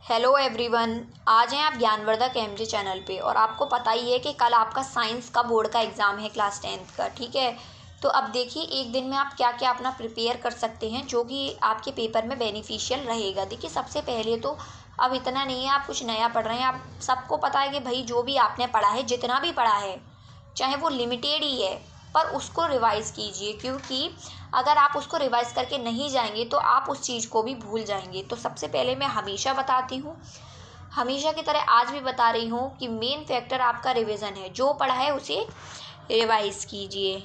Hello everyone. आज हैं आप ज्ञानवर्धक एमजे चैनल पे और आपको पता ही है कि कल आपका साइंस का बोर्ड का एग्ज़ाम है क्लास 10th का। ठीक है, तो अब देखिए एक दिन में आप क्या क्या अपना प्रिपेयर कर सकते हैं जो कि आपके पेपर में बेनिफिशियल रहेगा। देखिए सबसे पहले तो अब इतना नहीं है आप कुछ नया पढ़ रहे हैं, आप सबको पता है कि भाई जो भी आपने पढ़ा है, जितना भी पढ़ा है चाहे वो लिमिटेड ही है, पर उसको रिवाइज़ कीजिए, क्योंकि अगर आप उसको रिवाइज़ करके नहीं जाएंगे तो आप उस चीज़ को भी भूल जाएंगे। तो सबसे पहले मैं हमेशा बताती हूँ, हमेशा की तरह आज भी बता रही हूँ कि मेन फैक्टर आपका रिवीजन है। जो पढ़ा है उसे रिवाइज़ कीजिए,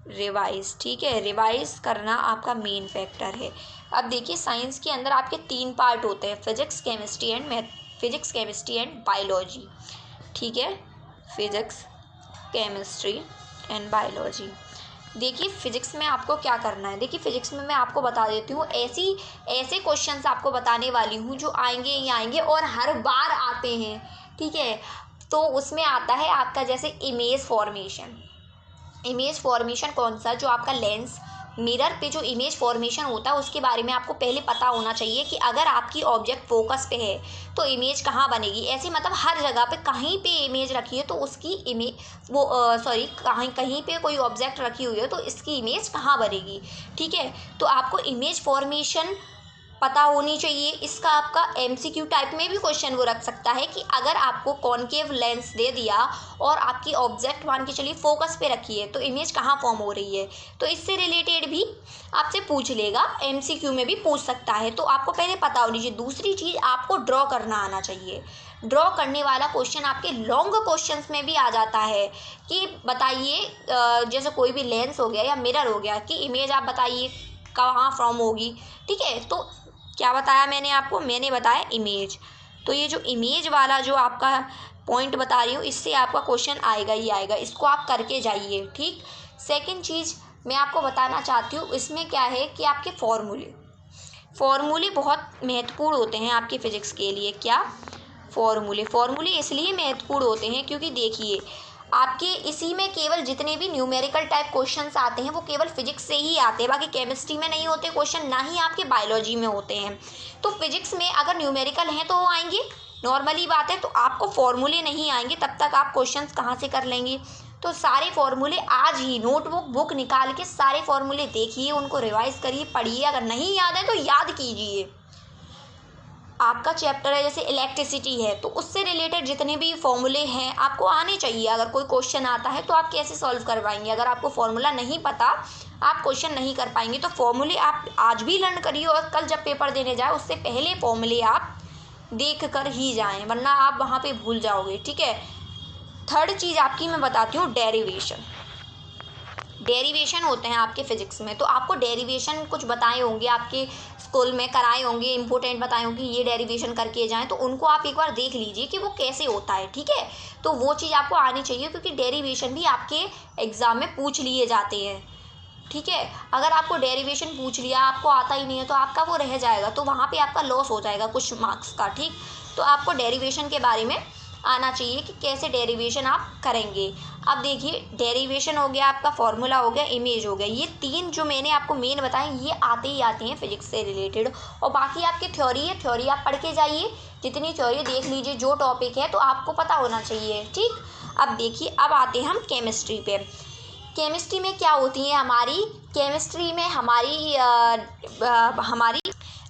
रिवाइज़। ठीक है, रिवाइज़ करना आपका मेन फैक्टर है। अब देखिए साइंस के अंदर आपके 3 पार्ट होते हैं, फिजिक्स केमिस्ट्री एंड बायोलॉजी। ठीक है, फिजिक्स केमिस्ट्री एंड बायोलॉजी। देखिए फिजिक्स में आपको क्या करना है। देखिए फिजिक्स में मैं आपको बता देती हूँ, ऐसे क्वेश्चंस आपको बताने वाली हूँ जो आएंगे ही आएंगे और हर बार आते हैं। ठीक है, तो उसमें आता है आपका जैसे इमेज फॉर्मेशन कौन सा, जो आपका लेंस मिरर पे जो इमेज फॉर्मेशन होता है उसके बारे में आपको पहले पता होना चाहिए कि अगर आपकी ऑब्जेक्ट फोकस पे है तो इमेज कहाँ बनेगी। ऐसे मतलब हर जगह पे कहीं पे इमेज रखी है तो उसकी इमेज वो कहीं पे कोई ऑब्जेक्ट रखी हुई है तो इसकी इमेज कहाँ बनेगी। ठीक है, तो आपको इमेज फॉर्मेशन पता होनी चाहिए। इसका आपका एमसीक्यू टाइप में भी क्वेश्चन वो रख सकता है कि अगर आपको कॉनकेव लेंस दे दिया और आपकी ऑब्जेक्ट मान के चलिए फोकस पे रखी है तो इमेज कहाँ फॉर्म हो रही है, तो इससे रिलेटेड भी आपसे पूछ लेगा, एमसीक्यू में भी पूछ सकता है। तो आपको पहले पता होनी चाहिए। दूसरी चीज़, आपको ड्रॉ करना आना चाहिए। ड्रॉ करने वाला क्वेश्चन आपके लॉन्ग क्वेश्चंस में भी आ जाता है कि बताइए जैसे कोई भी लेंस हो गया या मिरर हो गया कि इमेज आप बताइए कहाँ फॉर्म होगी। ठीक है, तो क्या बताया मैंने आपको, मैंने बताया इमेज। तो ये जो इमेज वाला जो आपका पॉइंट बता रही हूँ, इससे आपका क्वेश्चन आएगा ही आएगा, इसको आप करके जाइए। ठीक, सेकंड चीज़ मैं आपको बताना चाहती हूँ, इसमें क्या है कि आपके फॉर्मूले बहुत महत्वपूर्ण होते हैं आपके फिजिक्स के लिए। क्या फॉर्मूले इसलिए महत्वपूर्ण होते हैं क्योंकि देखिए आपके इसी में केवल जितने भी न्यूमेरिकल टाइप क्वेश्चंस आते हैं वो केवल फिजिक्स से ही आते हैं, बाकी केमिस्ट्री में नहीं होते क्वेश्चन, ना ही आपके बायोलॉजी में होते हैं। तो फिजिक्स में अगर न्यूमेरिकल हैं तो वो आएंगे, नॉर्मली बात है। तो आपको फॉर्मूले नहीं आएंगे तब तक आप क्वेश्चंस कहाँ से कर लेंगे। तो सारे फॉर्मूले आज ही नोटबुक बुक निकाल के सारे फॉर्मूले देखिए, उनको रिवाइज करिए, पढ़िए। अगर नहीं याद है तो याद कीजिए। आपका चैप्टर है जैसे इलेक्ट्रिसिटी है तो उससे रिलेटेड जितने भी फॉर्मूले हैं आपको आने चाहिए। अगर कोई क्वेश्चन आता है तो आप कैसे सॉल्व करवाएंगे, अगर आपको फॉर्मूला नहीं पता आप क्वेश्चन नहीं कर पाएंगे। तो फॉर्मूले आप आज भी लर्न करिए और कल जब पेपर देने जाए उससे पहले फॉर्मूले आप देख कर ही जाएं, वरना आप वहाँ पे भूल जाओगे। ठीक है, थर्ड चीज़ आपकी मैं बताती हूँ, डेरिवेशन होते हैं आपके फिजिक्स में। तो आपको डेरिवेशन कुछ बताए होंगे, आपके स्कूल में कराए होंगे, इंपॉर्टेंट बताए होंगे, ये डेरिवेशन करके जाएं, तो उनको आप एक बार देख लीजिए कि वो कैसे होता है। ठीक है, तो वो चीज़ आपको आनी चाहिए क्योंकि डेरिवेशन भी आपके एग्ज़ाम में पूछ लिए जाते हैं। ठीक है, अगर आपको डेरिवेशन पूछ लिया, आपको आता ही नहीं है तो आपका वो रह जाएगा, तो वहाँ पे आपका लॉस हो जाएगा कुछ मार्क्स का। ठीक, तो आपको डेरिवेशन के बारे में आना चाहिए कि कैसे डेरिवेशन आप करेंगे। अब देखिए डेरिवेशन हो गया, आपका फॉर्मूला हो गया, इमेज हो गया, ये 3 जो मैंने आपको मेन बताए ये आते ही आते हैं फिजिक्स से रिलेटेड। और बाकी आपकी थ्योरी है, थ्योरी आप पढ़ के जाइए, जितनी थ्योरी देख लीजिए, जो टॉपिक है तो आपको पता होना चाहिए। ठीक, अब देखिए अब आते हैं हम केमिस्ट्री पे। केमिस्ट्री में क्या होती है हमारी, केमिस्ट्री में हमारी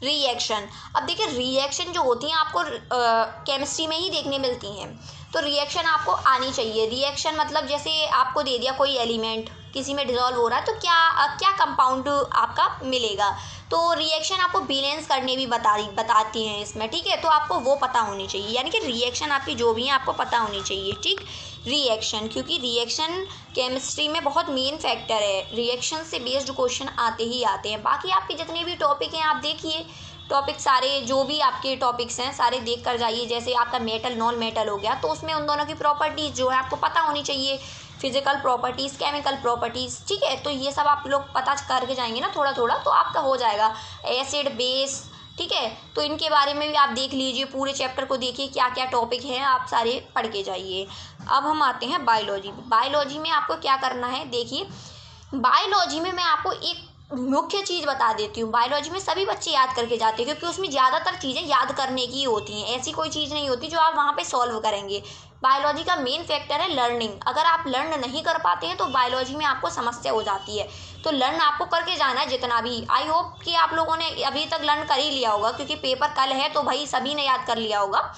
रिएक्शन। अब देखिए रिएक्शन जो होती हैं आपको केमिस्ट्री में ही देखने मिलती हैं, तो रिएक्शन आपको आनी चाहिए। रिएक्शन मतलब जैसे आपको दे दिया कोई एलिमेंट किसी में डिसॉल्व हो रहा है तो क्या कंपाउंड आपका मिलेगा, तो रिएक्शन आपको बैलेंस करने भी बताती हैं इसमें। ठीक है, तो आपको वो पता होनी चाहिए, यानी कि रिएक्शन आपकी जो भी है आपको पता होनी चाहिए। ठीक, रिएक्शन, क्योंकि रिएक्शन केमिस्ट्री में बहुत मेन फैक्टर है, रिएक्शन से बेस्ड क्वेश्चन आते ही आते हैं। बाकी आपके जितने भी टॉपिक हैं आप देखिए, टॉपिक सारे जो भी आपके टॉपिक्स हैं सारे देख कर जाइए। जैसे आपका मेटल नॉन मेटल हो गया तो उसमें उन दोनों की प्रॉपर्टीज़ जो है आपको पता होनी चाहिए, फिजिकल प्रॉपर्टीज़, केमिकल प्रॉपर्टीज़। ठीक है, तो ये सब आप लोग पता करके जाएंगे ना थोड़ा थोड़ा, तो आपका हो जाएगा। एसिड बेस, ठीक है, तो इनके बारे में भी आप देख लीजिए, पूरे चैप्टर को देखिए क्या क्या टॉपिक हैं, आप सारे पढ़ के जाइए। अब हम आते हैं बायोलॉजी में। बायोलॉजी में आपको क्या करना है, देखिए बायोलॉजी में मैं आपको एक मुख्य चीज़ बता देती हूँ, बायोलॉजी में सभी बच्चे याद करके जाते हैं क्योंकि उसमें ज़्यादातर चीज़ें याद करने की होती हैं, ऐसी कोई चीज़ नहीं होती जो आप वहाँ पे सॉल्व करेंगे। बायोलॉजी का मेन फैक्टर है लर्निंग। अगर आप लर्न नहीं कर पाते हैं तो बायोलॉजी में आपको समस्या हो जाती है। तो लर्न आपको करके जाना है जितना भी। आई होप कि आप लोगों ने अभी तक लर्न कर ही लिया होगा, क्योंकि पेपर कल है तो भाई सभी ने याद कर लिया होगा।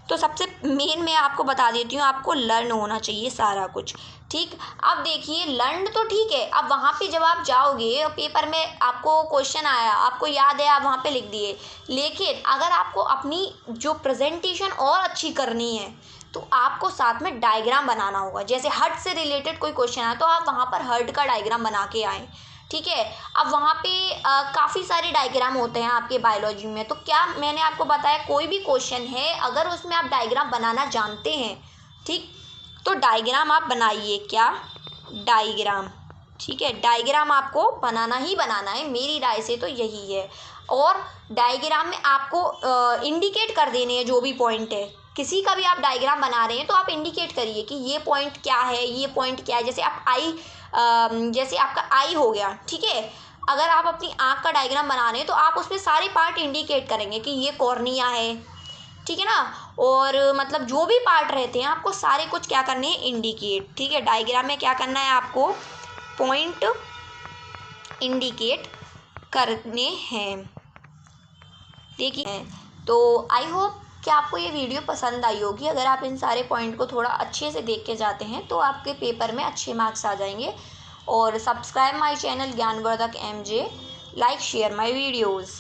तो सबसे मेन मैं आपको बता देती हूँ, आपको लर्न होना चाहिए सारा कुछ। ठीक, अब देखिए लर्न तो ठीक है, अब वहाँ पे जब आप जाओगे और पेपर में आपको क्वेश्चन आया, आपको याद है, आप वहाँ पे लिख दिए, लेकिन अगर आपको अपनी जो प्रेजेंटेशन और अच्छी करनी है तो आपको साथ में डायग्राम बनाना होगा। जैसे हार्ट से रिलेटेड कोई क्वेश्चन आया तो आप वहाँ पर हार्ट का डायग्राम बना के आएँ। ठीक है, अब वहाँ पे काफ़ी सारे डायग्राम होते हैं आपके बायोलॉजी में। तो क्या मैंने आपको बताया, कोई भी क्वेश्चन है अगर उसमें आप डायग्राम बनाना जानते हैं, ठीक, तो डायग्राम आप बनाइए। क्या? डायग्राम। ठीक है, डायग्राम आपको बनाना ही बनाना है, मेरी राय से तो यही है। और डायग्राम में आपको इंडिकेट कर देने हैं जो भी पॉइंट है। किसी का भी आप डायग्राम बना रहे हैं तो आप इंडिकेट करिए कि ये पॉइंट क्या है, ये पॉइंट क्या है। जैसे आप जैसे आपका आई हो गया, ठीक है, अगर आप अपनी आँख का डायग्राम बना रहे हैं तो आप उसमें सारे पार्ट इंडिकेट करेंगे कि ये कॉर्निया है, ठीक है ना। और मतलब जो भी पार्ट रहते हैं आपको सारे कुछ क्या करने हैं, इंडिकेट। ठीक है, डायग्राम में क्या करना है, आपको पॉइंट इंडिकेट करने हैं। देखिए, तो आई होप कि आपको ये वीडियो पसंद आई होगी। अगर आप इन सारे पॉइंट को थोड़ा अच्छे से देख के जाते हैं तो आपके पेपर में अच्छे मार्क्स आ जाएंगे। और सब्सक्राइब माय चैनल ज्ञानवर्धक MJ, like share my videos.